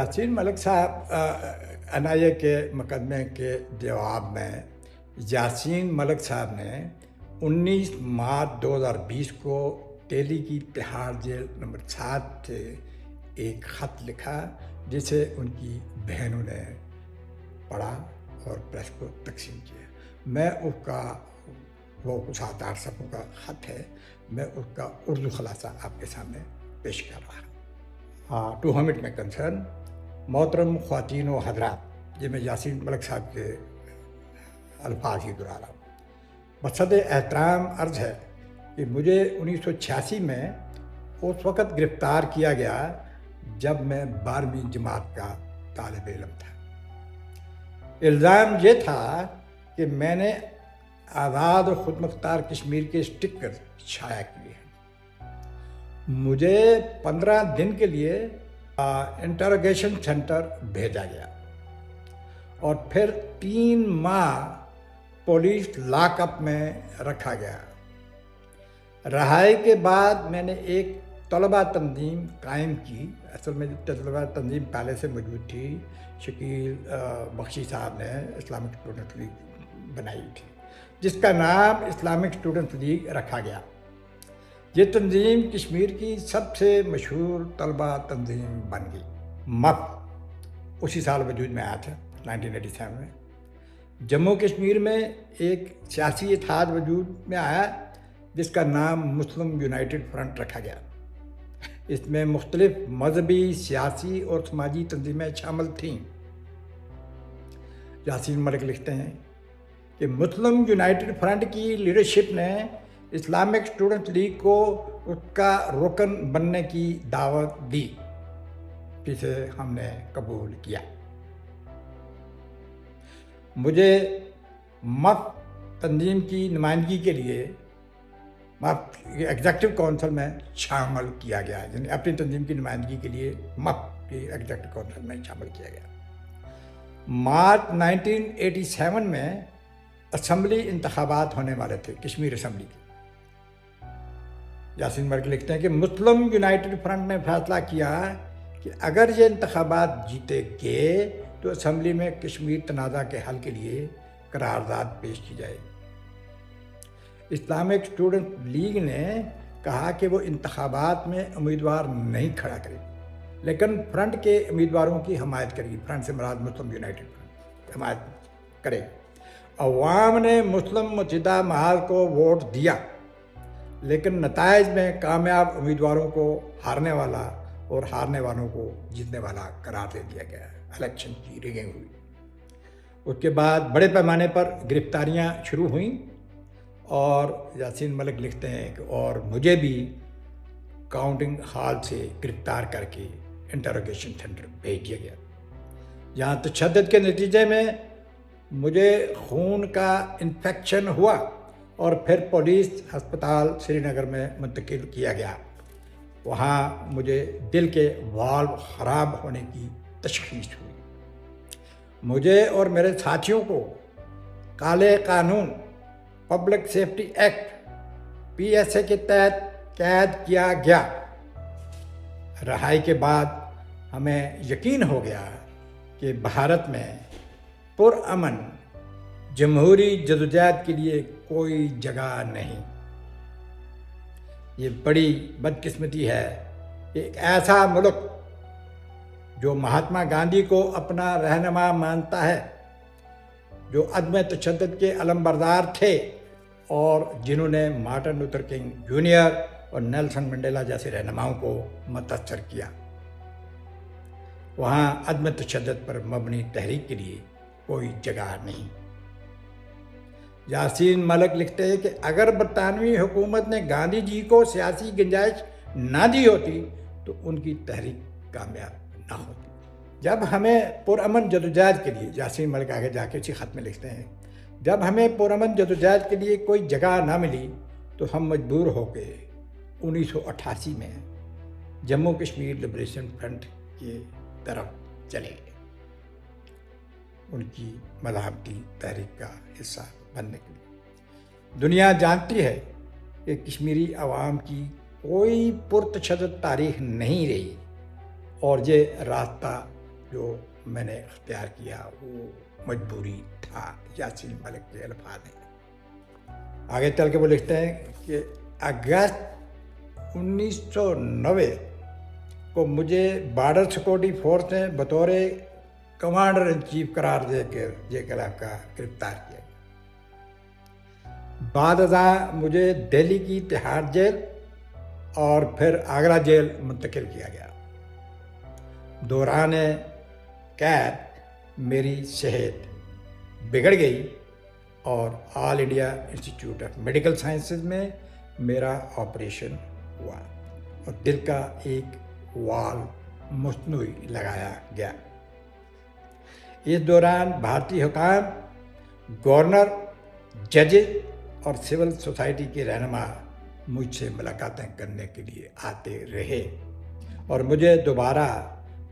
یاسین ملک صاحب NIA کے مقدمے کے جواب میں یاسین ملک صاحب نے 19 مارچ 2020 کو دہلی کی تہاڑ جیل نمبر 7 سے ایک خط لکھا جسے ان کی بہنوں نے پڑھا اور پریس کو تقسیم کیا۔ میں اس کا وہ 7-8 صفحوں کا خط ہے، میں اس کا اردو خلاصہ آپ کے سامنے پیش کر رہا ہوں۔ ٹو ہم اٹ میں کنسرن، محترم خواتین و حضرات، یہ میں یاسین ملک صاحب کے الفاظ ہی دہرا رہا ہوں۔ مقصد احترام عرض ہے کہ مجھے 1986 میں اس وقت گرفتار کیا گیا جب میں 12ویں جماعت کا طالب علم تھا۔ الزام یہ تھا کہ میں نے آزاد و خود مختار کشمیر کے اسٹکر شائع کیے ہیں۔ مجھے 15 دن کے لیے انٹروگیشن سینٹر بھیجا گیا اور پھر 3 ماہ پولیس لاک اپ میں رکھا گیا۔ رہائی کے بعد میں نے ایک طلبہ تنظیم قائم کی۔ اصل میں طلبہ تنظیم پہلے سے موجود تھی، شکیل بخشی صاحب نے اسلامک اسٹوڈنٹ لیگ بنائی تھی، جس کا نام اسلامک اسٹوڈنٹ لیگ رکھا گیا۔ یہ تنظیم کشمیر کی سب سے مشہور طلبہ تنظیم بن گئی۔ مپ اسی سال وجود میں آیا تھا، 1987 میں۔ جموں کشمیر میں ایک سیاسی اتحاد وجود میں آیا جس کا نام مسلم یونائٹڈ فرنٹ رکھا گیا۔ اس میں مختلف مذہبی، سیاسی اور سماجی تنظیمیں شامل تھیں۔ یاسین ملک لکھتے ہیں کہ مسلم یونائٹڈ فرنٹ کی لیڈرشپ نے اسلامک اسٹوڈنٹ لیگ کو اس کا رکن بننے کی دعوت دی، جسے ہم نے قبول کیا۔ مجھے مف تنظیم کی نمائندگی کے لیے مف ایگزیکٹو کونسل میں شامل کیا گیا، یعنی اپنی تنظیم کی نمائندگی کے لیے مف کی ایگزیکٹو کونسل میں شامل کیا گیا۔ مارچ 1987 میں اسمبلی انتخابات ہونے والے تھے، کشمیر اسمبلی کے۔ یاسین ملک لکھتے ہیں کہ مسلم یونائٹڈ فرنٹ نے فیصلہ کیا کہ اگر یہ انتخابات جیتے گئے تو اسمبلی میں کشمیر تنازع کے حل کے لیے قرارداد پیش کی جائے۔ اسلامک اسٹوڈنٹ لیگ نے کہا کہ وہ انتخابات میں امیدوار نہیں کھڑا کرے، لیکن فرنٹ کے امیدواروں کی حمایت کرے گی۔ فرنٹ سے مراد مسلم یونائٹڈ فرنٹ حمایت کرے۔ عوام نے مسلم متحدہ محاذ کو ووٹ دیا، لیکن نتائج میں کامیاب امیدواروں کو ہارنے والا اور ہارنے والوں کو جیتنے والا قرار دے دیا گیا۔ الیکشن کی ریگنگ ہوئی۔ اس کے بعد بڑے پیمانے پر گرفتاریاں شروع ہوئیں اور یاسین ملک لکھتے ہیں کہ اور مجھے بھی کاؤنٹنگ ہال سے گرفتار کر کے انٹروگیشن سینٹر بھیج دیا گیا۔ یہاں تشدد کے نتیجے میں مجھے خون کا انفیکشن ہوا اور پھر پولیس ہسپتال سری نگر میں منتقل کیا گیا۔ وہاں مجھے دل کے والو خراب ہونے کی تشخیص ہوئی۔ مجھے اور میرے ساتھیوں کو کالے قانون، پبلک سیفٹی ایکٹ، PSA کے تحت قید کیا گیا۔ رہائی کے بعد ہمیں یقین ہو گیا کہ بھارت میں پرامن جمہوری جدوجہد کے لیے کوئی جگہ نہیں۔ یہ بڑی بدقسمتی ہے کہ ایک ایسا ملک جو مہاتما گاندھی کو اپنا رہنما مانتا ہے، جو عدم تشدد کے علمبردار تھے اور جنہوں نے مارٹن لوتھر کنگ جونیئر اور نیلسن منڈیلا جیسے رہنماؤں کو متاثر کیا، وہاں عدم تشدد پر مبنی تحریک کے لیے کوئی جگہ نہیں۔ یاسین ملک لکھتے ہیں کہ اگر برطانوی حکومت نے گاندھی جی کو سیاسی گنجائش نہ دی ہوتی تو ان کی تحریک کامیاب نہ ہوتی۔ جب ہمیں پرامن جدوجہد کے لیے، یاسین ملک آگے جا کے اسی خط میں لکھتے ہیں، جب ہمیں پرامن جدوجہد کے لیے کوئی جگہ نہ ملی تو ہم مجبور ہو کے 1988 میں جموں کشمیر لبریشن فرنٹ کی طرف چلے گئے، ان کی مذہبی تحریک کا حصہ بننے کے لیے۔ دنیا جانتی ہے کہ کشمیری عوام کی کوئی پرتشدد تاریخ نہیں رہی اور یہ راستہ جو میں نے اختیار کیا وہ مجبوری تھا، یاسین ملک کے الفاظ ہیں۔ آگے چل کے وہ لکھتے ہیں کہ اگست 1990 کو مجھے بارڈر سیکورٹی فورس نے بطور کمانڈر ان چیف قرار دے کے جے کلاب کا گرفتار کیا۔ بعد ازاں مجھے دہلی کی تہاڑ جیل اور پھر آگرہ جیل منتقل کیا گیا۔ دوران قید میری صحت بگڑ گئی اور all India institute of medical sciences میں میرا آپریشن ہوا اور دل کا ایک وال مصنوعی لگایا گیا۔ اس دوران بھارتی حکام، گورنر، ججز اور سول سوسائٹی کے رہنما مجھ سے ملاقاتیں کرنے کے لیے آتے رہے اور مجھے دوبارہ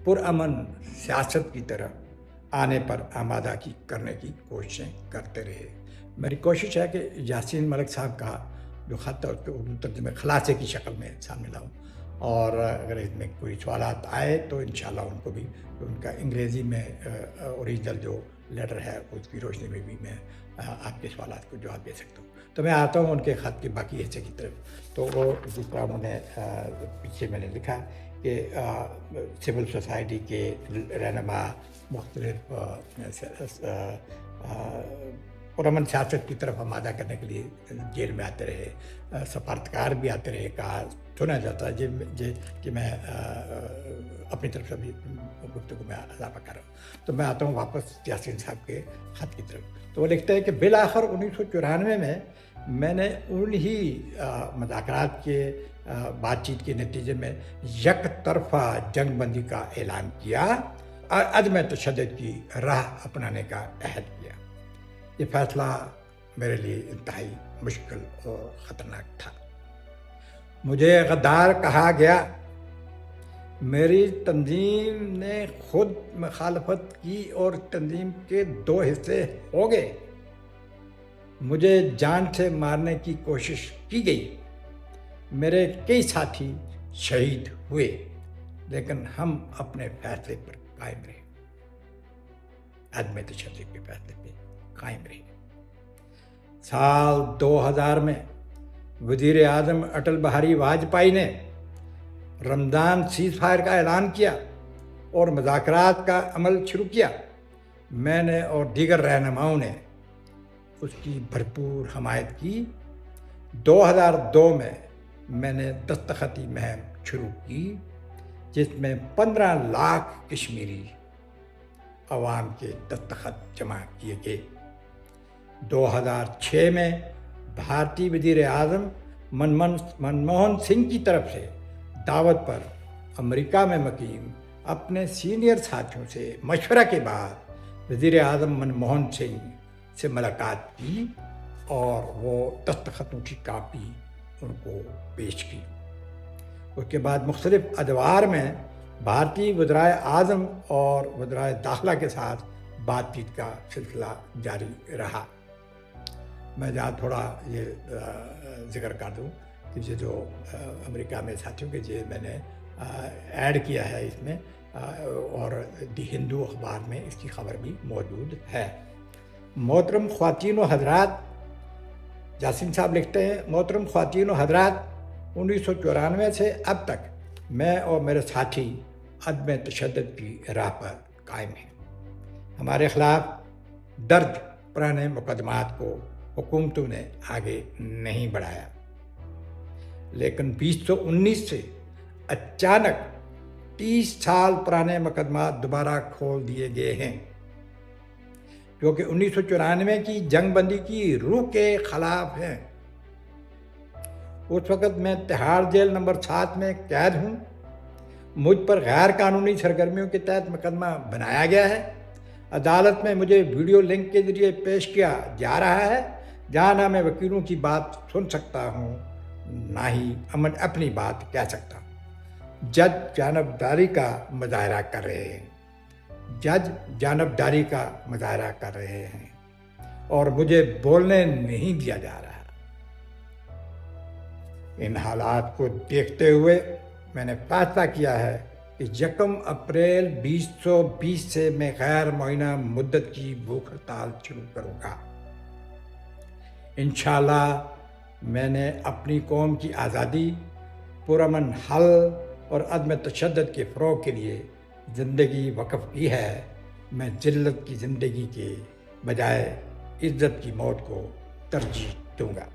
پرامن سیاست کی طرف آنے پر آمادہ کرنے کی کوششیں کرتے رہے۔ میری کوشش ہے کہ یاسین ملک صاحب کا جو خط ہے اس کو اردو ترجمے خلاصے کی شکل میں سامنے لاؤں، اور اگر اس میں کوئی سوالات آئے تو انشاءاللہ ان کو بھی ان کا انگریزی میں اوریجنل جو لیٹر ہے اس کی روشنی میں بھی میں آپ کے سوالات کو جواب دے سکتا ہوں۔ تو میں آتا ہوں ان کے خط کے باقی حصے کی طرف۔ تو وہ جس طرح انہوں نے پیچھے میں نے لکھا کہ سول سوسائٹی کے رہنما مختلف پرامن سیاست کی طرف آمادہ کرنے کے لیے جیل میں آتے رہے، سفارتکار بھی آتے رہے، کہا سنا جاتا ہے کہ میں اپنی طرف سے بھی گفتگو میں اضافہ کر رہا ہوں۔ تو میں آتا ہوں واپس یاسین صاحب کے خط کی طرف۔ تو وہ لکھتے ہیں کہ بالآخر 1994 میں نے انہی مذاکرات کے بات چیت کے نتیجے میں یک طرفہ جنگ بندی کا اعلان کیا اور عدم تشدد کی راہ اپنانے کا عہد کیا۔ یہ فیصلہ میرے لیے انتہائی مشکل اور خطرناک تھا۔ مجھے غدار کہا گیا، میری تنظیم نے خود مخالفت کی اور تنظیم کے 2 حصے ہو گئے۔ مجھے جان سے مارنے کی کوشش کی گئی، میرے کئی ساتھی شہید ہوئے، لیکن ہم اپنے فیصلے پر قائم رہے، عدم تشدد کے فیصلے پہ قائم رہے۔ سال 2000 میں وزیر اعظم اٹل بہاری واجپئی نے رمضان سیز فائر کا اعلان کیا اور مذاکرات کا عمل شروع کیا۔ میں نے اور دیگر رہنماؤں نے اس کی بھرپور حمایت کی۔ 2002 میں نے دستخطی مہم شروع کی جس میں 15 لاکھ کشمیری عوام کے دستخط جمع کیے گئے۔ 2006 میں بھارتی وزیر اعظم منموہن سنگھ کی طرف سے دعوت پر امریکہ میں مقیم اپنے سینئر ساتھیوں سے مشورہ کے بعد وزیر اعظم منموہن سنگھ سے ملاقات کی اور وہ دستخطوں کی کاپی ان کو پیش کی۔ اس کے بعد مختلف ادوار میں بھارتی وزرائے اعظم اور وزرائے داخلہ کے ساتھ بات چیت کا سلسلہ جاری رہا۔ میں جہاں تھوڑا یہ ذکر کر دوں کہ یہ جو امریکہ میں ساتھیوں کے جو میں نے ایڈ کیا ہے اس میں، اور دی ہندو اخبار میں اس کی خبر بھی موجود ہے۔ محترم خواتین و حضرات، یاسین صاحب لکھتے ہیں، محترم خواتین و حضرات، 1994 سے اب تک میں اور میرے ساتھی عدم تشدد کی راہ پر قائم ہیں۔ ہمارے خلاف درج پرانے مقدمات کو حکومتوں نے آگے نہیں بڑھایا، لیکن 2019 سے اچانک 30 سال پرانے مقدمات دوبارہ کھول دیے گئے ہیں، جو کہ 1994 کی جنگ بندی کی روح کے خلاف ہیں۔ اس وقت میں تہاڑ جیل نمبر 7 میں قید ہوں۔ مجھ پر غیر قانونی سرگرمیوں کے تحت مقدمہ بنایا گیا ہے۔ عدالت میں مجھے ویڈیو لنک کے ذریعے پیش کیا جا رہا ہے، جہاں نہ میں وکیلوں کی بات سن سکتا ہوں نہ ہی اپنی بات کہہ سکتا ہوں۔ جج جانبداری کا مظاہرہ کر رہے ہیں، اور مجھے بولنے نہیں دیا جا رہا۔ ان حالات کو دیکھتے ہوئے میں نے فیصلہ کیا ہے کہ 1 اپریل 2020 سے میں غیر معینہ مدت کی بھوک ہڑتال شروع کروں گا۔ انشاءاللہ میں نے اپنی قوم کی آزادی، پرامن حل اور عدم تشدد کے فروغ کے لیے زندگی وقف کی ہے۔ میں ذلت کی زندگی کے بجائے عزت کی موت کو ترجیح دوں گا۔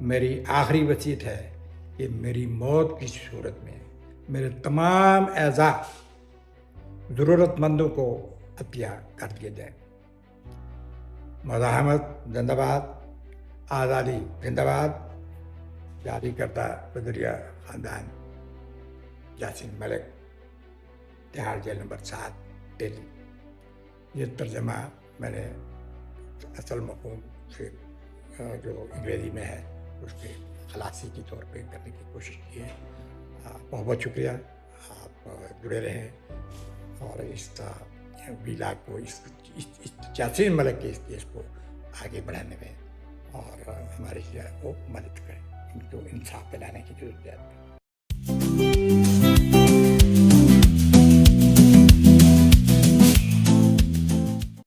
میری آخری وصیت ہے کہ میری موت کی صورت میں میرے تمام اعضاء ضرورت مندوں کو عطیہ کر دیے جائیں۔ مزاحمت زندہ باد، آزادی زندہ باد۔ جاری کرتا بدریہ خاندان، یاسین ملک، تہاڑ جیل نمبر 7، دہلی۔ یہ ترجمہ میں نے اصل مفہوم سے جو انگریزی میں ہے اس کے خلاصی کے طور پہ کرنے کی کوشش کی ہے۔ بہت بہت شکریہ، آپ جڑے رہیں اور اس ویلاگ کو، اس یاسین ملک کے اس کیس کو آگے بڑھانے میں اور ہماری کو مدد کریں، ان کو انصاف دلانے کی ضرورت ہے۔